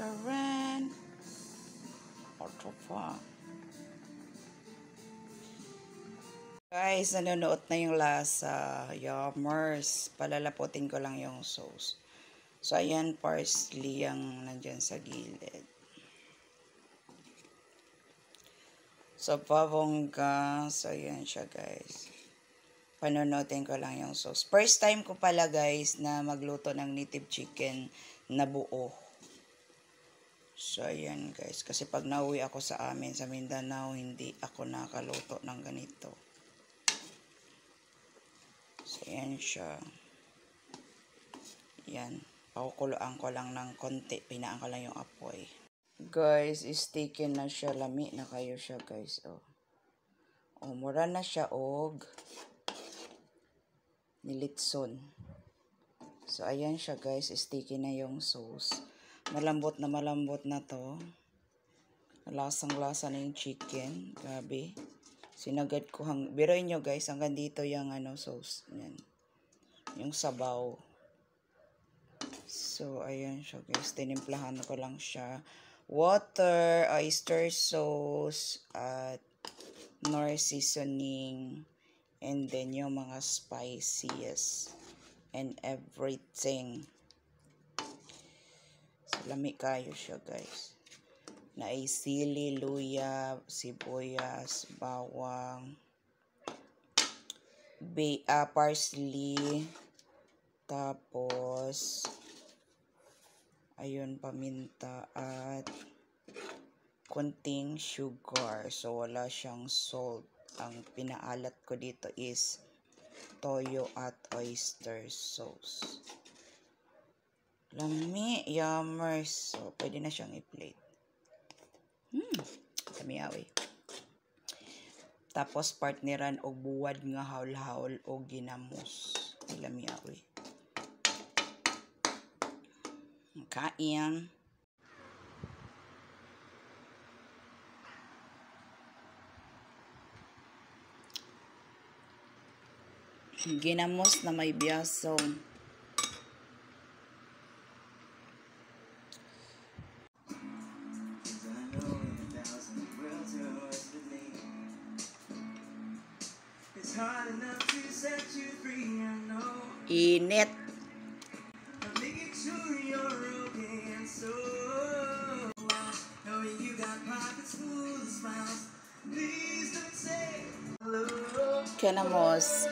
Sharon. Otropa. Guys, nanonood na yung lasa. Yummers. Palalaputin ko lang yung sauce. So, ayan, parsley ang nandyan sa gilid. So, pabongga. So, ayan siya, guys. Panonoodin ko lang yung sauce. First time ko pala, guys, na magluto ng native chicken na buo. So, ayan, guys. Kasi pag nauwi ako sa amin, sa Mindanao, hindi ako nakaluto ng ganito. So, ayan siya. Ayan. Pakukuloan ko lang ng konti. Pinaan ko lang yung apoy. Guys, sticky na siya. Lami na kayo siya, guys. Oh. Oh, mura na siya, og nilitson. So, ayan siya, guys. Sticky na yung sauce. Malambot na to. Lasang-lasa na yung chicken. Grabe. Sinagad ko. Biruin nyo, guys. Hanggang dito yung sauce. Yan. Yung sabaw. So, ayan siya, guys. Tinimplahan ko lang siya. Water, oyster sauce, at nor seasoning, and then yung mga spices, and everything. So, lami kayo siya, guys. Na ay sili, luya, sibuyas, bawang, parsley, tapos ayun, paminta, at konting sugar. So, wala siyang salt. Ang pinaalat ko dito is toyo at oyster sauce. Lami, yummers. So, pwede na siyang i-plate. Tamiyawi. Tapos, partneran og buwad nga haul-haul o ginamos. Lamiyawi. Kain. Ginamos na may biyaso. Init. Kinamos.